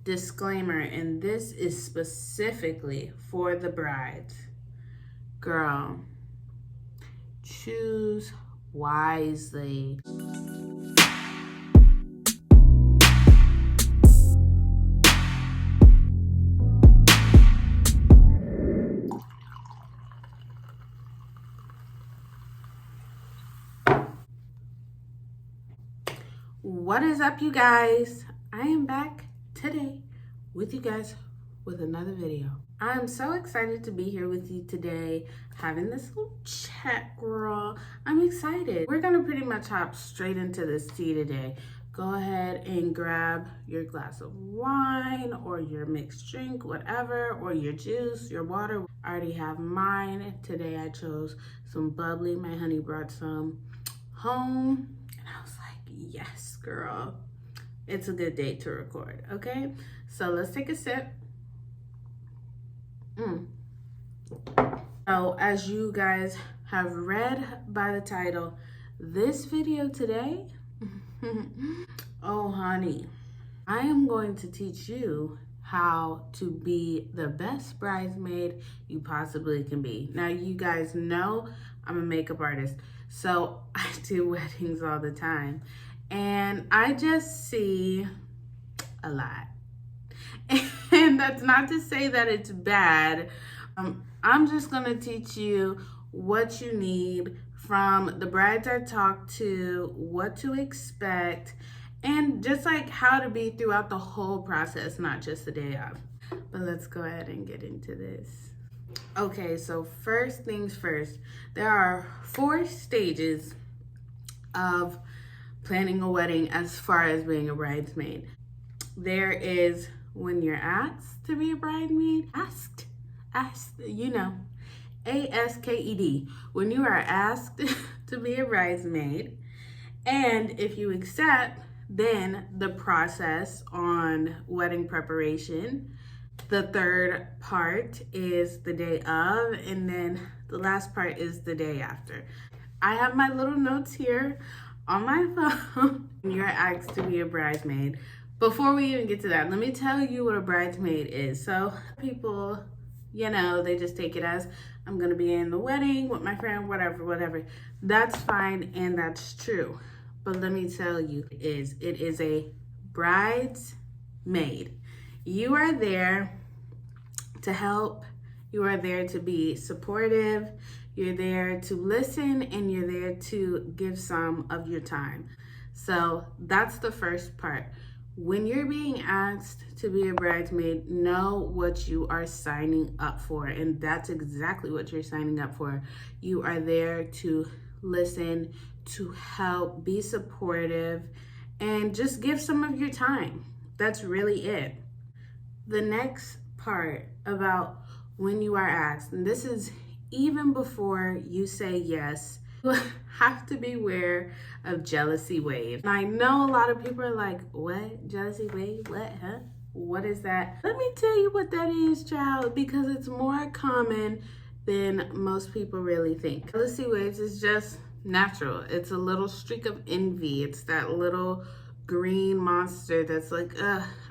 Disclaimer, and this is specifically for the brides. Girl, choose wisely. What is up, you guys? I am back today with you guys with another video. I'm so excited to be here with you today, having this little chat, girl. I'm excited. We're gonna pretty much hop straight into this tea today. Go ahead and grab your glass of wine or your mixed drink, whatever, or your juice, your water. I already have mine. Today I chose some bubbly. My honey brought some home. And I was like, yes, girl. It's a good day to record, okay? So let's take a sip. So as you guys have read by the title, this video today, oh honey, I am going to teach you how to be the best bridesmaid you possibly can be. Now, you guys know I'm a makeup artist, so I do weddings all the time. And I just see a lot. And that's not to say that it's bad. I'm just gonna teach you what you need from the brides I talk to, what to expect, and just like how to be throughout the whole process, not just the day of. But let's go ahead and get into this. Okay, so first things first, there are 4 stages of planning a wedding as far as being a bridesmaid. There is when you're asked to be a bridesmaid, asked, you know, ASKED, when you are asked to be a bridesmaid, and if you accept, then the process on wedding preparation. The third part is the day of, and then the last part is the day after. I have my little notes here on my phone. You're asked to be a bridesmaid. Before we even get to that, let me tell you what a bridesmaid is. So people, you know, they just take it as I'm gonna be in the wedding with my friend, whatever. That's fine and that's true. But let me tell you, it is a bridesmaid. You are there to help. You are there to be supportive. You're there to listen, and you're there to give some of your time. So that's the first part. When you're being asked to be a bridesmaid, know what you are signing up for, and that's exactly what you're signing up for. You are there to listen, to help, be supportive, and just give some of your time. That's really it. The next part about when you are asked, and this is even before you say yes, you have to beware of jealousy waves. And I know a lot of people are like, what? Jealousy wave? What? Huh? What is that? Let me tell you what that is, child, because it's more common than most people really think. Jealousy waves is just natural. It's a little streak of envy. It's that little green monster that's like,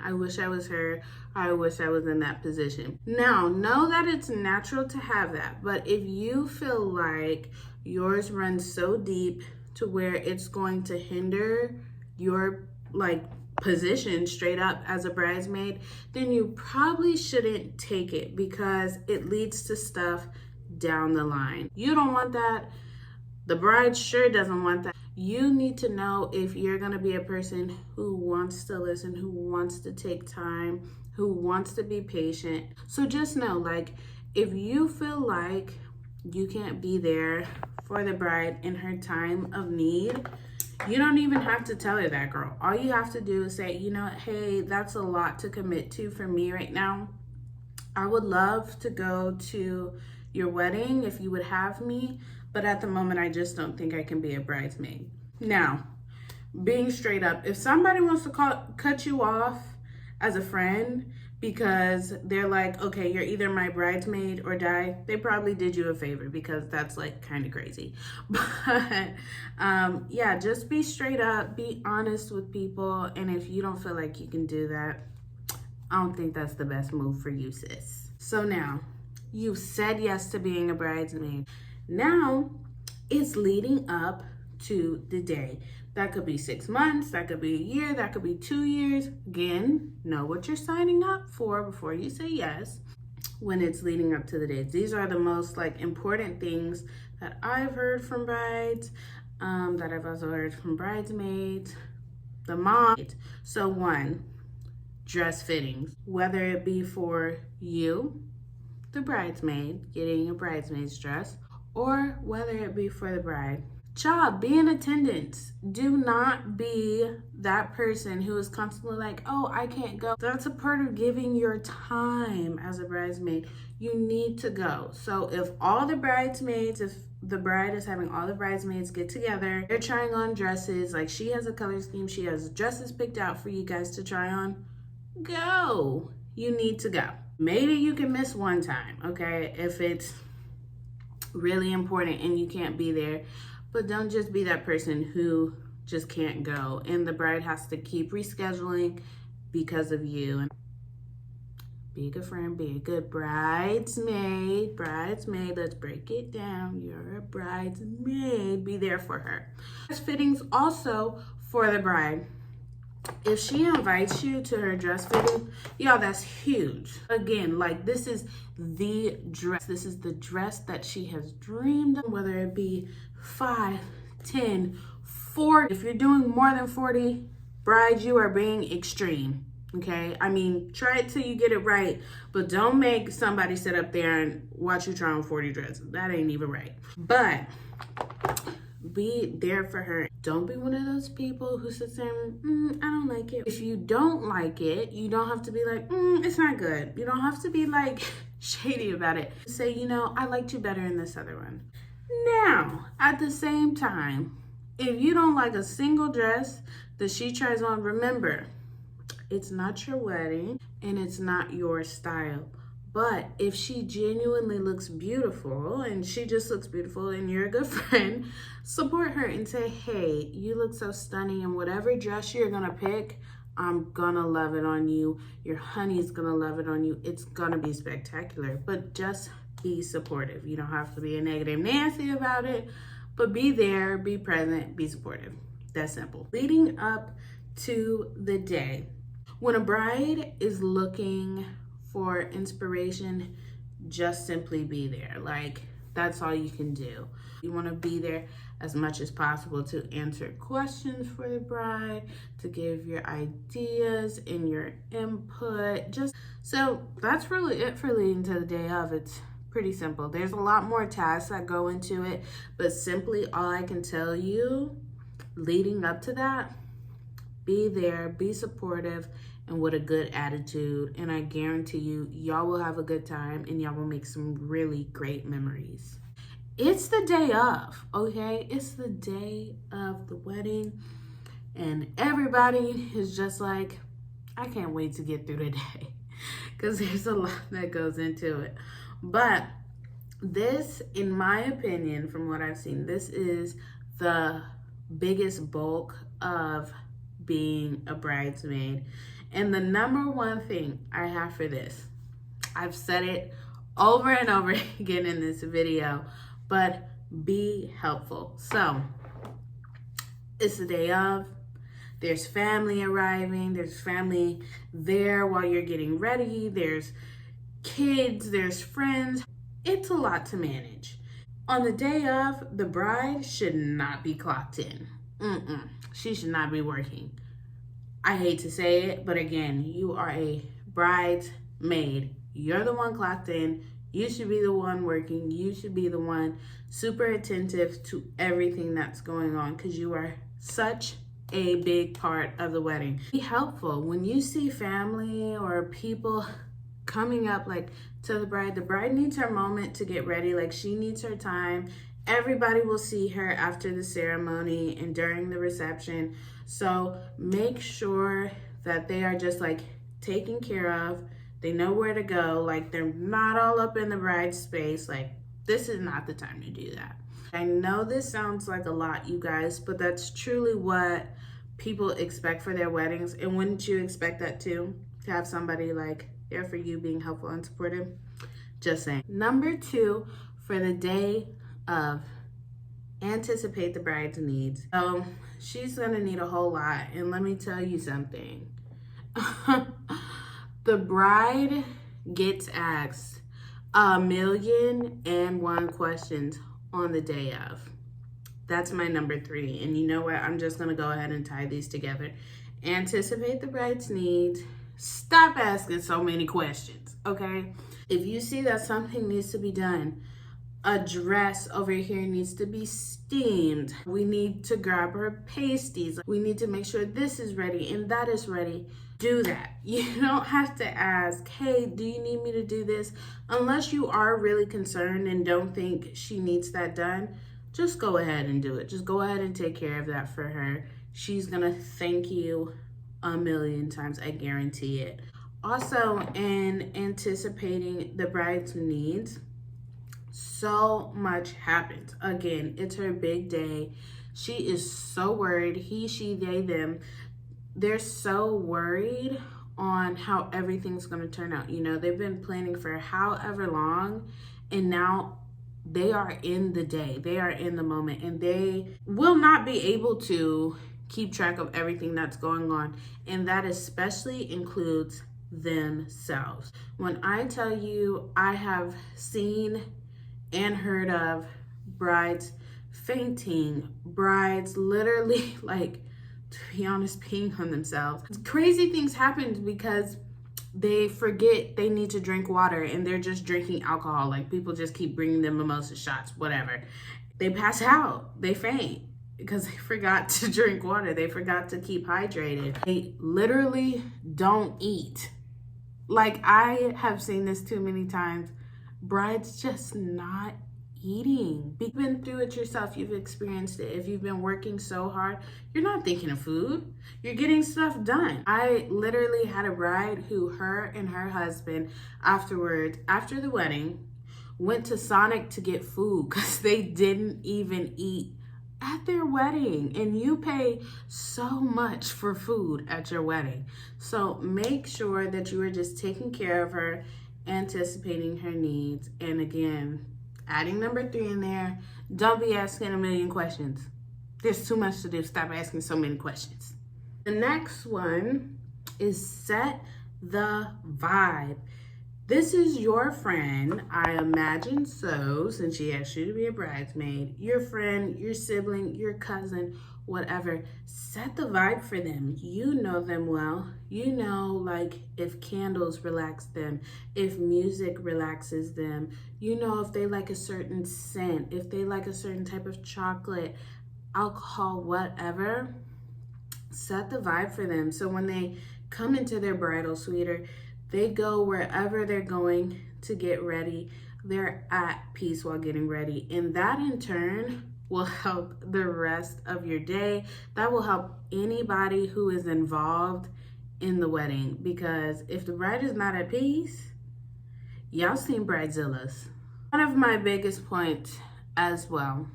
I wish I was her. I wish I was in that position. Now, know that it's natural to have that, but if you feel like yours runs so deep to where it's going to hinder your position straight up as a bridesmaid, then you probably shouldn't take it because it leads to stuff down the line. You don't want that. The bride sure doesn't want that. You need to know if you're gonna be a person who wants to listen, who wants to take time, who wants to be patient. So just know, like, if you feel like you can't be there for the bride in her time of need, you don't even have to tell her that, girl. All you have to do is say, you know, hey, that's a lot to commit to for me right now. I would love to go to your wedding if you would have me, but at the moment, I just don't think I can be a bridesmaid. Now, being straight up, if somebody wants to cut you off as a friend because they're like, okay, you're either my bridesmaid or die, they probably did you a favor because that's like kind of crazy. But yeah, just be straight up, be honest with people. And if you don't feel like you can do that, I don't think that's the best move for you, sis. So now, you've said yes to being a bridesmaid. Now, it's leading up to the day. That could be 6 months, that could be a year, that could be 2 years. Again, know what you're signing up for before you say yes when it's leading up to the days. These are the most important things that I've heard from brides, that I've also heard from bridesmaids, the mom. So 1, dress fittings, whether it be for you, the bridesmaid, getting a bridesmaid's dress, or whether it be for the bride. Child, be in attendance. Do not be that person who is constantly like, oh, I can't go. That's a part of giving your time as a bridesmaid. You need to go. So if all the bridesmaids, if the bride is having all the bridesmaids get together, they're trying on dresses, like she has a color scheme, she has dresses picked out for you guys to try on, go. You need to go. Maybe you can miss one time, okay, if it's really important and you can't be there. But don't just be that person who just can't go and the bride has to keep rescheduling because of you. And be a good friend, be a good bridesmaid. Bridesmaid, let's break it down. You're a bridesmaid. Be there for her. Dress fittings also for the bride. If she invites you to her dress fitting, y'all, that's huge. Again, this is the dress. This is the dress that she has dreamed of, whether it be 5, 10, 40. If you're doing more than 40 brides, you are being extreme. Okay, I mean, try it till you get it right, but don't make somebody sit up there and watch you try on 40 dresses. That ain't even right. But be there for her. Don't be one of those people who sits there and, I don't like it. If you don't like it, you don't have to be like, it's not good. You don't have to be shady about it. Say, I liked you better in this other one. Now, at the same time, if you don't like a single dress that she tries on, remember, it's not your wedding and it's not your style. But if she genuinely looks beautiful and she just looks beautiful and you're a good friend, support her and say, hey, you look so stunning, and whatever dress you're gonna pick, I'm gonna love it on you. Your honey's gonna love it on you. It's gonna be spectacular. But just be supportive. You don't have to be a negative Nancy about it, but be there, be present, be supportive. That's simple. Leading up to the day, when a bride is looking for inspiration, just simply be there. That's all you can do. You want to be there as much as possible to answer questions for the bride, to give your ideas and your input. So that's really it for leading to the day of. It's pretty simple. There's a lot more tasks that go into it, but simply all I can tell you leading up to that, be there, be supportive, and with a good attitude. And I guarantee you, y'all will have a good time and y'all will make some really great memories. It's the day of, okay? It's the day of the wedding. And everybody is just like, I can't wait to get through the day. Because there's a lot that goes into it. But this, in my opinion, from what I've seen, this is the biggest bulk of being a bridesmaid. And the number one thing I have for this, I've said it over and over again in this video, but be helpful. So it's the day of, there's family arriving, there's family there while you're getting ready, there's kids, there's friends. It's a lot to manage. On the day of, the bride should not be clocked in. She should not be working. I hate to say it, but again, you are a bridesmaid. You're the one clocked in. You should be the one working. You should be the one super attentive to everything that's going on because you are such a big part of the wedding. Be helpful. When you see family or people coming up to the bride needs her moment to get ready. She needs her time. Everybody will see her after the ceremony and during the reception. So make sure that they are just taken care of. They know where to go. They're not all up in the bride space. This is not the time to do that. I know this sounds like a lot, you guys, but that's truly what people expect for their weddings. And wouldn't you expect that too? to have somebody like there for you, being helpful and supportive. Just saying. Number 2, for the day of, anticipate the bride's needs. So she's gonna need a whole lot, and let me tell you something. The bride gets asked 1,000,001 questions on the day of. That's my number 3. And you know what? I'm just gonna go ahead and tie these together. Anticipate the bride's needs. Stop asking so many questions, okay? If you see that something needs to be done, a dress over here needs to be steamed, we need to grab her pasties, we need to make sure this is ready and that is ready, do that. You don't have to ask, hey, do you need me to do this? Unless you are really concerned and don't think she needs that done, just go ahead and do it. Just go ahead and take care of that for her. She's gonna thank you 1,000,000 times, I guarantee it. Also, in anticipating the bride's needs, so much happens. Again, it's her big day. She is so worried. He, she, they, them. They're so worried on how everything's going to turn out. You know, they've been planning for however long, and now they are in the day. They are in the moment, and they will not be able to keep track of everything that's going on. And that especially includes themselves. When I tell you, I have seen and heard of brides fainting, brides literally, like, to be honest, peeing on themselves. Crazy things happen because they forget they need to drink water and they're just drinking alcohol. Like, people just keep bringing them mimosa shots, whatever. They pass out, they faint because they forgot to drink water. They forgot to keep hydrated. They literally don't eat. Like, I have seen this too many times. Brides just not eating. You've been through it yourself. You've experienced it. If you've been working so hard, you're not thinking of food. You're getting stuff done. I literally had a bride who, her and her husband, afterwards, after the wedding, went to Sonic to get food because they didn't even eat at their wedding. And you pay so much for food at your wedding. So make sure that you are just taking care of her, anticipating her needs. And again, adding number 3 in there, don't be asking 1,000,000 questions. There's too much to do. Stop asking so many questions. The next one is set the vibe. This is your friend, I imagine so, since she asked you to be a bridesmaid, your friend, your sibling, your cousin, whatever. Set the vibe for them. You know them well. You know, like, if candles relax them, if music relaxes them. You know if they like a certain scent, if they like a certain type of chocolate, alcohol, whatever. Set the vibe for them. So when they come into their bridal suite, they go wherever they're going to get ready, they're at peace while getting ready. And that in turn will help the rest of your day. That will help anybody who is involved in the wedding. Because if the bride is not at peace, y'all seen Bridezillas. One of my biggest points as well,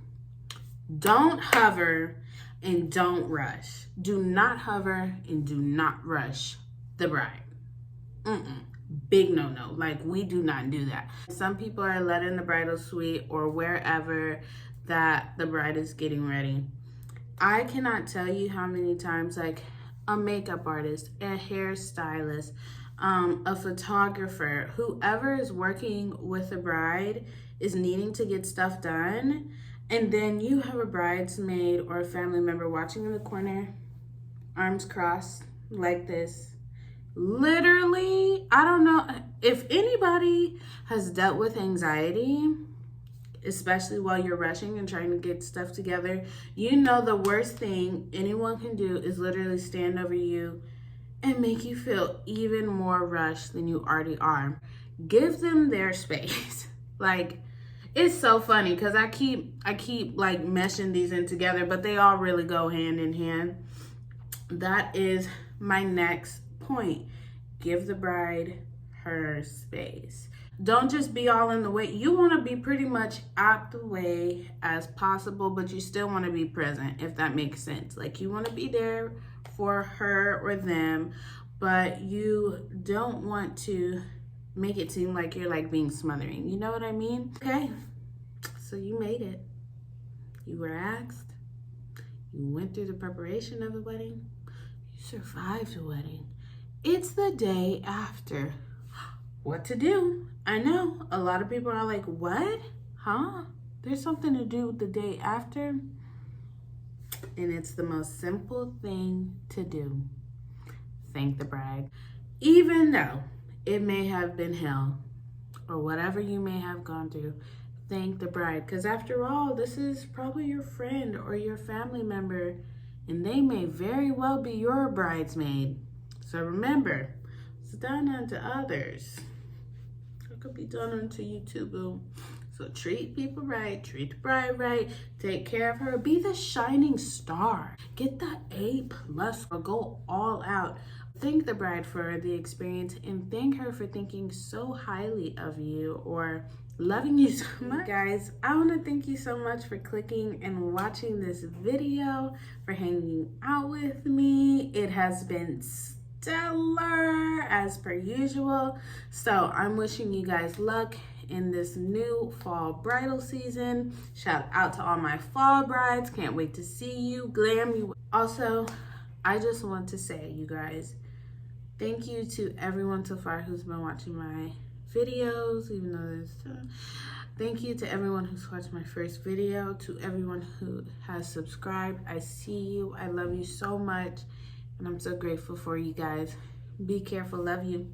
don't hover and don't rush. Do not hover and do not rush the bride. Big no-no. Like, we do not do that. Some people are led in the bridal suite or wherever that the bride is getting ready. I cannot tell you how many times, like, a makeup artist, a hairstylist, a photographer, whoever is working with the bride is needing to get stuff done, and then you have a bridesmaid or a family member watching in the corner, arms crossed like this. Literally, I don't know if anybody has dealt with anxiety, especially while you're rushing and trying to get stuff together. You know the worst thing anyone can do is literally stand over you and make you feel even more rushed than you already are. Give them their space. Like, it's so funny because I keep like meshing these in together, but they all really go hand in hand. That is my next point. Give the bride her space. Don't just be all in the way. You want to be pretty much out the way as possible, but you still want to be present, if that makes sense. Like, you want to be there for her or them, but you don't want to make it seem like you're like being smothering. You know what I mean? Okay, so you made it. You were asked. You went through the preparation of the wedding. You survived the wedding. It's the day after. What to do? I know a lot of people are like, what? Huh? There's something to do the day after? And it's the most simple thing to do. Thank the bride. Even though it may have been hell or whatever you may have gone through, thank the bride. Because after all, this is probably your friend or your family member, and they may very well be your bridesmaid. So remember, it's done unto others. It could be done unto you too, boo. So treat people right, treat the bride right, take care of her, be the shining star. Get that A+ or go all out. Thank the bride for the experience and thank her for thinking so highly of you or loving you so much. Guys, I want to thank you so much for clicking and watching this video, for hanging out with me. It has been stellar as per usual. So I'm wishing you guys luck in this new fall bridal season. Shout out to all my fall brides. Can't wait to see you, glam you. Also, I just want to say, you guys, thank you to everyone so far who's been watching my videos, even though there's thank you to everyone who's watched my first video, to everyone who has subscribed. I see you. I love you so much, and I'm so grateful for you guys. Be careful. Love you.